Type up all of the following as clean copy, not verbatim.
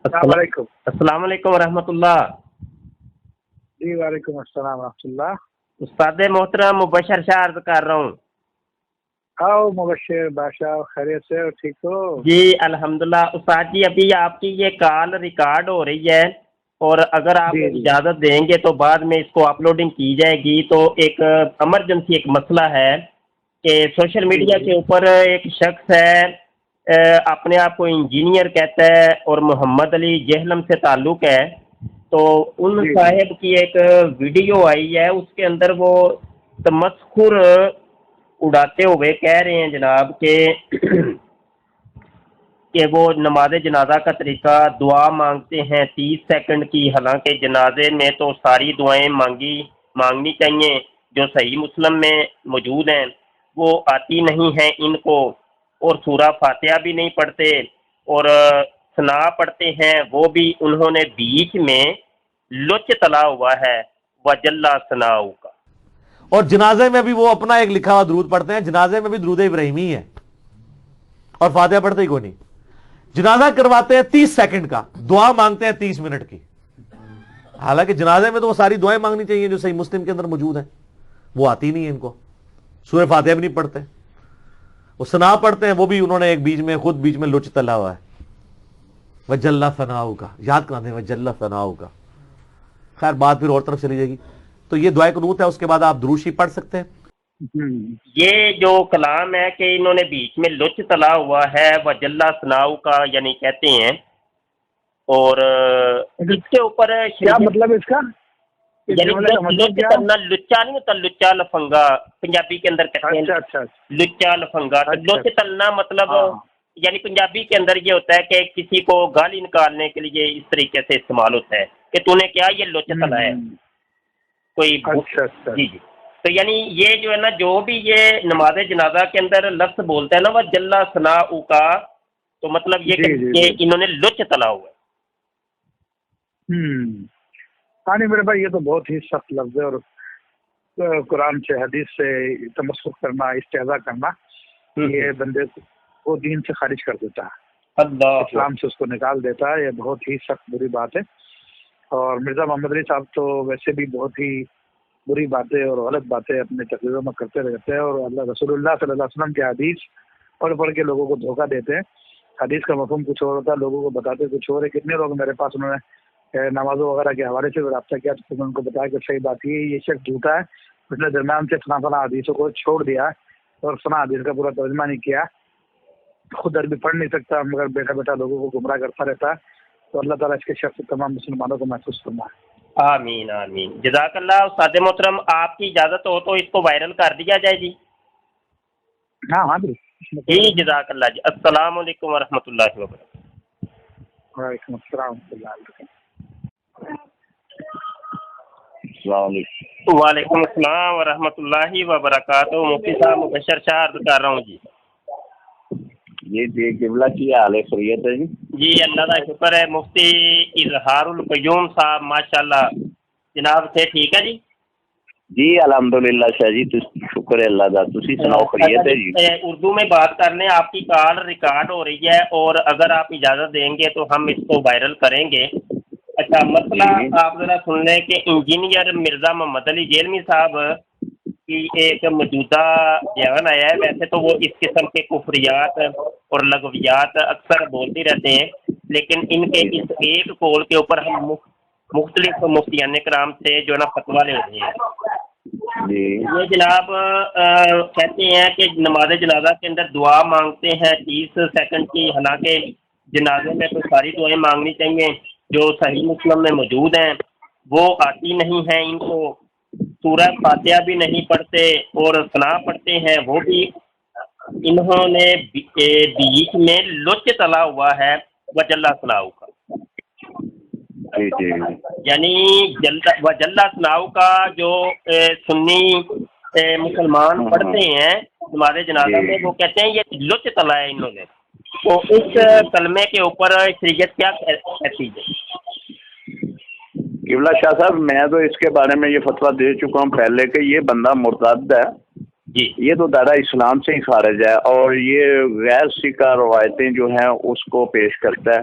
السلام علیکم. السلام علیکم ورحمۃ اللہ. جی وعلیکم السلام ورحمۃ اللہ. استاد محترم مبشر شاہ عرض کر رہا ہوں. آؤ مبشر بادشاہ, خیریت سے ٹھیک ہو؟ جی الحمدللہ. استاد جی ابھی آپ کی یہ کال ریکارڈ ہو رہی ہے اور اگر آپ جی اجازت دیں گے تو بعد میں اس کو اپلوڈنگ کی جائے گی. تو ایک ایمرجنسی ایک مسئلہ ہے کہ سوشل جی میڈیا کے اوپر ایک شخص ہے, اپنے آپ کو انجینئر کہتا ہے اور محمد علی جہلم سے تعلق ہے. تو ان جی جی صاحب کی ایک ویڈیو آئی ہے, اس کے اندر وہ تمسخر اڑاتے ہوئے کہہ رہے ہیں جناب کہ وہ نماز جنازہ کا طریقہ دعا مانگتے ہیں 30 سیکنڈ کی, حالانکہ جنازے میں تو ساری دعائیں مانگنی چاہیے جو صحیح مسلم میں موجود ہیں, وہ آتی نہیں ہیں ان کو, اور سورہ فاتحہ بھی نہیں پڑھتے, اور ثنا پڑھتے ہیں وہ بھی انہوں نے بیچ میں لچ تلا ہوا ہے وجلہ ثناؤ کا. اور جنازے میں بھی وہ اپنا ایک لکھا ہوا درود پڑھتے ہیں. جنازے میں بھی درود ابراہیمی ہے اور فاتحہ پڑھتے ہی کوئی نہیں. جنازہ کرواتے ہیں 30 سیکنڈ کا, دعا مانگتے ہیں 30 منٹ کی. حالانکہ جنازے میں تو وہ ساری دعائیں مانگنی چاہیے جو صحیح مسلم کے اندر موجود ہیں, وہ آتی نہیں ہے ان کو. سورہ فاتحہ بھی نہیں پڑھتے, وہ ثنا پڑھتے ہیں وہ بھی انہوں نے ایک بیچ میں لچ تلا ہوا ہے وجلہ ثناؤ کا, یاد کراتے ہیں وجلہ ثناؤ کا. خیر بات پھر اور طرف چلی جائے گی. تو یہ دعائے قنوت ہے, اس کے بعد آپ درود شریف پڑھ سکتے ہیں. یہ جو کلام ہے کہ انہوں نے بیچ میں لچ تلا ہوا ہے وجلہ ثناؤ کا یعنی کہتے ہیں, اور اس کے اوپر کیا مطلب اس کا؟ یعنی لچ کرنا, لچا نہیں ہوتا, لچا لفنگا پنجابی کے اندر کہتے ہیں. اچھا لچا لفنگا, لچ تلنا مطلب یعنی پنجابی کے اندر یہ ہوتا ہے کہ کسی کو گالی نکالنے کے لیے اس طریقے سے استعمال ہوتا ہے کہ تو نے کیا یہ لچ تلا ہے کوئی. جی جی. تو یعنی یہ جو ہے نا, جو بھی یہ نماز جنازہ کے اندر لفظ بولتا ہے نا وجلہ ثناؤ کا, تو مطلب یہ کہ انہوں نے لچ تلا ہوا ہے. ہاں نہیں میرے بھائی, یہ تو بہت ہی سخت لفظ ہے, اور قرآن سے حدیث سے تمسخر کرنا, استہزاء کرنا, یہ بندے کو دین سے خارج کر دیتا ہے, اسلام سے اس کو نکال دیتا ہے. یہ بہت ہی سخت بری بات ہے. اور مرزا محمد علی صاحب تو ویسے بھی بہت ہی بری باتیں اور غلط باتیں اپنے تقریروں میں کرتے رہتے ہیں, اور اللہ رسول اللہ صلی اللہ علیہ وسلم کے حدیث پڑھ کے لوگوں کو دھوکہ دیتے ہیں. حدیث کا مفہوم کچھ اور ہوتا ہے, لوگوں کو بتاتے کچھ اور ہے. کتنے لوگ میرے پاس انہوں نے نمازوں وغیرہ کے حوالے سے رابطہ کیا, تو میں ان کو بتایا کہ صحیح بات یہ شخص جھوٹا ہے, اس نے درمیان سے فلاں حدیثوں کو چھوڑ دیا اور فلاں حدیث کا پورا ترجمہ نہیں کیا, خود عربی پڑھ نہیں سکتا مگر بیٹھا بیٹھا لوگوں کو گمراہ کرتا رہتا ہے. تو اللہ تعالیٰ اس کے شخص تمام مسلمانوں کو محفوظ فرمائے. آمین آمین. جزاک اللہ. استاد محترم آپ کی اجازت ہو تو اس کو وائرل کر دیا جائے جی. ہاں ہاں جی جزاک اللہ جی. السلام علیکم ورحمۃ اللہ وبرکاتہ. وعلیکم السلام ورحمۃ اللہ وبرکاتہ. السلام علیکم. وعلیکم السلام ورحمۃ اللہ وبرکاتہ. مفتی صاحب مبشر شاہ عرض کر رہا ہوں جی. جی قبلہ کی حال خیریت ہے جی؟ جی اللہ کا شکر ہے. مفتی اظہار القیوم صاحب ماشاءاللہ جناب سے ٹھیک ہے جی؟ جی الحمدللہ شاہ جی, شکر ہے اللہ کا. تسی سناؤ خیریت ہے جی؟ اردو میں بات کرنے, آپ کی کال ریکارڈ ہو رہی ہے اور اگر آپ اجازت دیں گے تو ہم اس کو وائرل کریں گے. اچھا مسئلہ آپ ذرا سن لیں کہ انجینئر مرزا محمد علی جہلمی صاحب کی ایک موجودہ بیان آیا ہے. ویسے تو وہ اس قسم کے کفریات اور لغویات اکثر بولتے رہتے ہیں, لیکن ان کے اس ایک قول کے اوپر ہم مختلف مفتیان کرام سے جو ہے نا فتویٰ لے رہے ہیں. یہ جناب کہتے ہیں کہ نماز جنازہ کے اندر دعا مانگتے ہیں 30 سیکنڈ کی, حالانکہ جنازے میں تو ساری دعائیں مانگنی چاہیے جو صحیح مسلم میں موجود ہیں, وہ آتی نہیں ہیں ان کو. سورہ فاتحہ بھی نہیں پڑھتے اور ثنا پڑھتے ہیں وہ بھی انہوں نے بیچ میں لچ تلا ہوا ہے وجلہ ثناؤ کا. یعنی وجلہ ثناؤ کا جو سنی مسلمان پڑھتے ہیں نماز جنازہ میں, وہ کہتے ہیں یہ لچ تلا ہے انہوں نے. تو اس کلمے کے اوپر شریعت کیا کہتی ہے؟ قبلہ شاہ صاحب میں تو اس کے بارے میں یہ فتویٰ دے چکا ہوں پہلے کہ یہ بندہ مرتد ہے جی. یہ تو دائرہ اسلام سے ہی خارج ہے, اور یہ غیر سکہ روایتیں جو ہیں اس کو پیش کرتا ہے,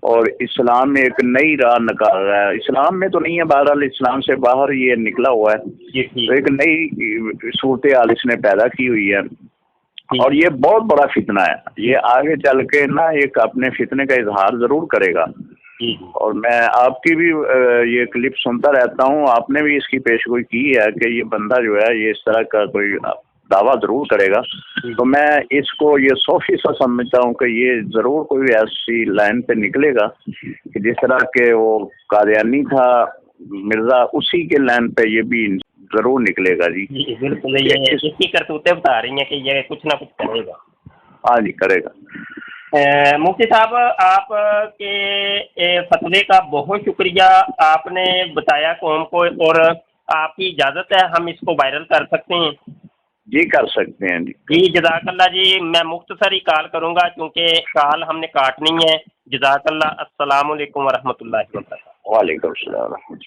اور اسلام میں ایک نئی راہ نکال رہا ہے. اسلام میں تو نہیں ہے، بہرحال اسلام سے باہر یہ نکلا ہوا ہے. تو ایک نئی صورتحال اس نے پیدا کی ہوئی ہے، اور یہ بہت بڑا فتنہ ہے. یہ آگے چل کے نا ایک اپنے فتنے کا اظہار ضرور کرے گا. اور میں آپ کی بھی یہ کلپ سنتا رہتا ہوں، آپ نے بھی اس کی پیشگوئی کی ہے کہ یہ بندہ جو ہے یہ اس طرح کا کوئی دعویٰ ضرور کرے گا. تو میں اس کو یہ 100% سمجھتا ہوں کہ یہ ضرور کوئی ایسی لائن پہ نکلے گا کہ جس طرح کہ وہ قادیانی تھا مرزا، اسی کے لائن پہ یہ بھی ضرور نکلے گا. جی بالکل، یہ اس کی کرتوتیں بتا رہی ہیں کہ یہ کچھ نہ کچھ کرے گا. ہاں جی کرے گا. مفتی صاحب، آپ کے فتوے کا بہت شکریہ. آپ نے بتایا قوم کو، اور آپ کی اجازت ہے ہم اس کو وائرل کر سکتے ہیں؟ جی کر سکتے ہیں. جی جزاک اللہ جی. میں مختصر ہی کال کروں گا کیونکہ کال ہم نے کاٹنی ہے. جزاک اللہ. السلام علیکم ورحمۃ اللہ وبرکاتہ. وعلیکم السلام.